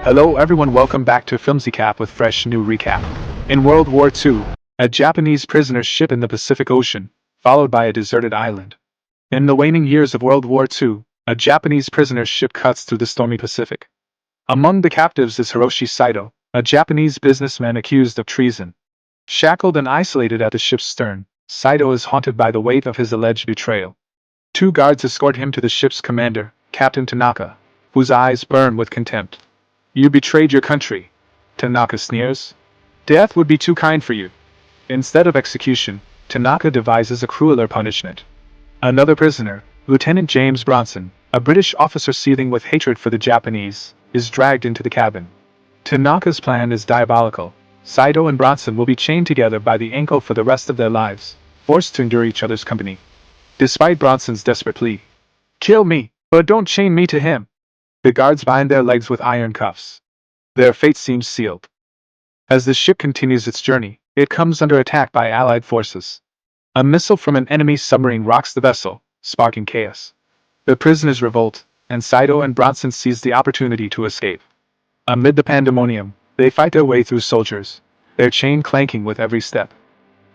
Hello everyone, welcome back to Filmsy Cap with fresh new recap. In World War II, a Japanese prisoner ship in the Pacific Ocean, followed by a deserted island. In the waning years of World War II, a Japanese prisoner ship cuts through the stormy Pacific. Among the captives is Hiroshi Saito, a Japanese businessman accused of treason. Shackled and isolated at the ship's stern, Saito is haunted by the weight of his alleged betrayal. Two guards escort him to the ship's commander, Captain Tanaka, whose eyes burn with contempt. "You betrayed your country," Tanaka sneers. "Death would be too kind for you." Instead of execution, Tanaka devises a crueler punishment. Another prisoner, Lieutenant James Bronson, a British officer seething with hatred for the Japanese, is dragged into the cabin. Tanaka's plan is diabolical. Saito and Bronson will be chained together by the ankle for the rest of their lives, forced to endure each other's company. Despite Bronson's desperate plea, "Kill me, but don't chain me to him," the guards bind their legs with iron cuffs. Their fate seems sealed. As the ship continues its journey, it comes under attack by Allied forces. A missile from an enemy submarine rocks the vessel, sparking chaos. The prisoners revolt, and Saito and Bronson seize the opportunity to escape. Amid the pandemonium, they fight their way through soldiers, their chain clanking with every step.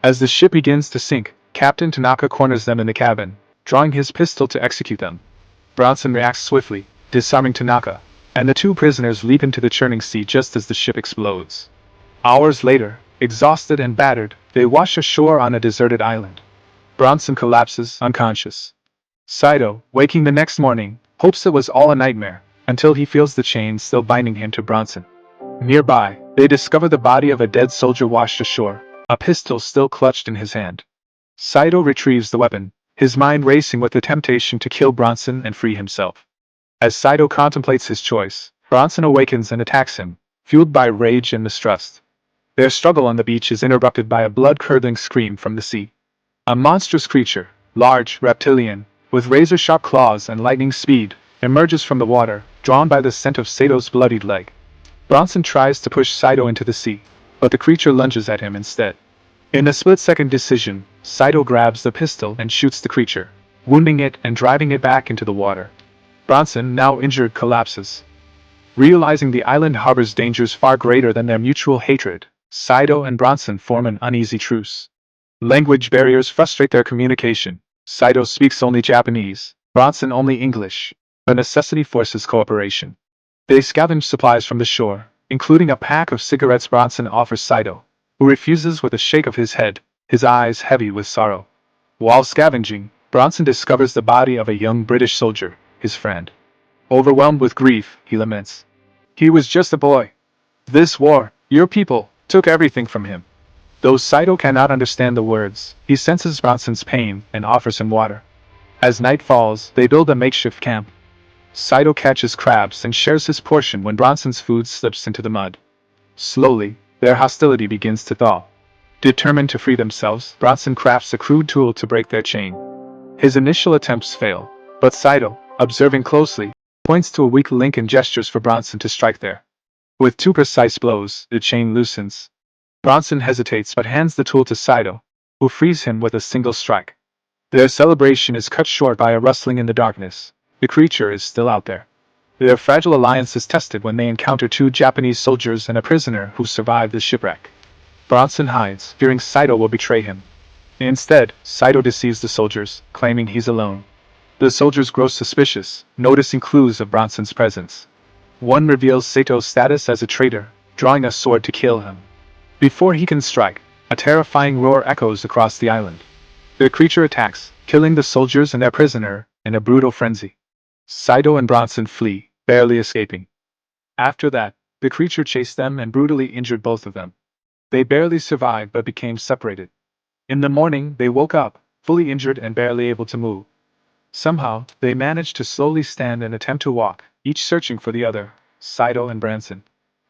As the ship begins to sink, Captain Tanaka corners them in the cabin, drawing his pistol to execute them. Bronson reacts swiftly, disarming Tanaka, and the two prisoners leap into the churning sea just as the ship explodes. Hours later, exhausted and battered, they wash ashore on a deserted island. Bronson collapses, unconscious. Saito, waking the next morning, hopes it was all a nightmare, until he feels the chains still binding him to Bronson. Nearby, they discover the body of a dead soldier washed ashore, a pistol still clutched in his hand. Saito retrieves the weapon, his mind racing with the temptation to kill Bronson and free himself. As Saito contemplates his choice, Bronson awakens and attacks him, fueled by rage and mistrust. Their struggle on the beach is interrupted by a blood-curdling scream from the sea. A monstrous creature, large, reptilian, with razor-sharp claws and lightning speed, emerges from the water, drawn by the scent of Sato's bloodied leg. Bronson tries to push Saito into the sea, but the creature lunges at him instead. In a split-second decision, Saito grabs the pistol and shoots the creature, wounding it and driving it back into the water. Bronson, now injured, collapses. Realizing the island harbors dangers far greater than their mutual hatred, Saito and Bronson form an uneasy truce. Language barriers frustrate their communication. Saito speaks only Japanese, Bronson only English. The necessity forces cooperation. They scavenge supplies from the shore, including a pack of cigarettes Bronson offers Saito, who refuses with a shake of his head, his eyes heavy with sorrow. While scavenging, Bronson discovers the body of a young British soldier, his friend. Overwhelmed with grief, he laments. "He was just a boy. This war, your people, took everything from him." Though Saito cannot understand the words, he senses Bronson's pain and offers him water. As night falls, they build a makeshift camp. Saito catches crabs and shares his portion when Bronson's food slips into the mud. Slowly, their hostility begins to thaw. Determined to free themselves, Bronson crafts a crude tool to break their chain. His initial attempts fail, but Saito, observing closely, points to a weak link and gestures for Bronson to strike there. With two precise blows, the chain loosens. Bronson hesitates but hands the tool to Saito, who frees him with a single strike. Their celebration is cut short by a rustling in the darkness. The creature is still out there. Their fragile alliance is tested when they encounter two Japanese soldiers and a prisoner who survived the shipwreck. Bronson hides, fearing Saito will betray him. Instead, Saito deceives the soldiers, claiming he's alone. The soldiers grow suspicious, noticing clues of Bronson's presence. One reveals Sato's status as a traitor, drawing a sword to kill him. Before he can strike, a terrifying roar echoes across the island. The creature attacks, killing the soldiers and their prisoner in a brutal frenzy. Saito and Bronson flee, barely escaping. After that, the creature chased them and brutally injured both of them. They barely survived but became separated. In the morning, they woke up, fully injured and barely able to move. Somehow, they managed to slowly stand and attempt to walk, each searching for the other, Saito and Bronson.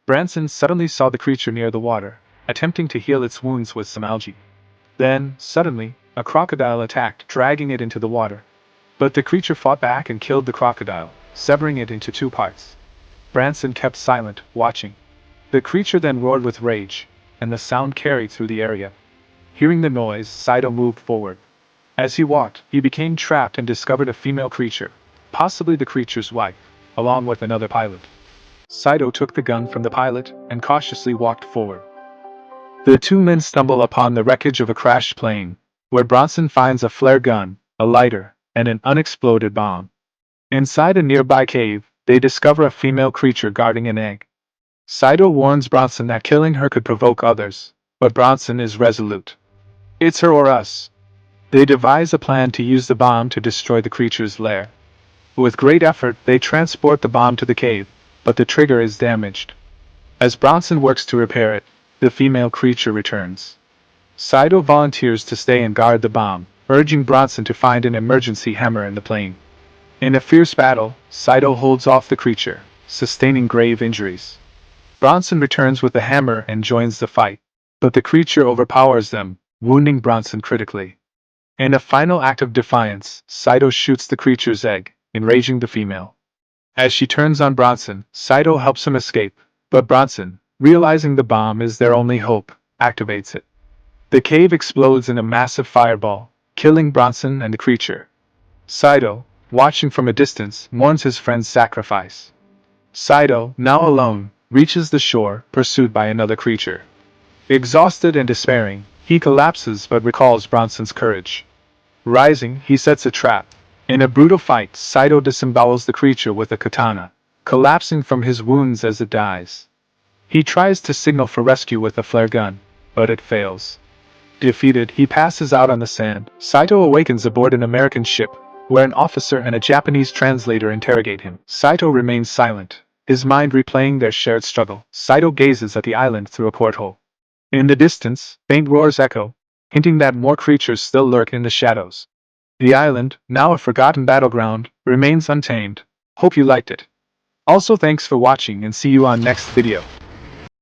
Bronson suddenly saw the creature near the water, attempting to heal its wounds with some algae. Then, suddenly, a crocodile attacked, dragging it into the water. But the creature fought back and killed the crocodile, severing it into two parts. Bronson kept silent, watching. The creature then roared with rage, and the sound carried through the area. Hearing the noise, Saito moved forward. As he walked, he became trapped and discovered a female creature, possibly the creature's wife, along with another pilot. Saito took the gun from the pilot and cautiously walked forward. The two men stumble upon the wreckage of a crashed plane, where Bronson finds a flare gun, a lighter, and an unexploded bomb. Inside a nearby cave, they discover a female creature guarding an egg. Saito warns Bronson that killing her could provoke others, but Bronson is resolute. It's her or us. They devise a plan to use the bomb to destroy the creature's lair. With great effort, they transport the bomb to the cave, but the trigger is damaged. As Bronson works to repair it, the female creature returns. Saito volunteers to stay and guard the bomb, urging Bronson to find an emergency hammer in the plane. In a fierce battle, Saito holds off the creature, sustaining grave injuries. Bronson returns with the hammer and joins the fight, but the creature overpowers them, wounding Bronson critically. In a final act of defiance, Saito shoots the creature's egg, enraging the female. As she turns on Bronson, Saito helps him escape, but Bronson, realizing the bomb is their only hope, activates it. The cave explodes in a massive fireball, killing Bronson and the creature. Saito, watching from a distance, mourns his friend's sacrifice. Saito, now alone, reaches the shore, pursued by another creature. Exhausted and despairing, he collapses but recalls Bronson's courage. Rising, he sets a trap. In a brutal fight, Saito disembowels the creature with a katana, collapsing from his wounds as it dies. He tries to signal for rescue with a flare gun, but it fails. Defeated, he passes out on the sand. Saito awakens aboard an American ship, where an officer and a Japanese translator interrogate him. Saito remains silent, his mind replaying their shared struggle. Saito gazes at the island through a porthole. In the distance, faint roars echo, hinting that more creatures still lurk in the shadows. The island, now a forgotten battleground, remains untamed. Hope you liked it. Also, thanks for watching and see you on next video.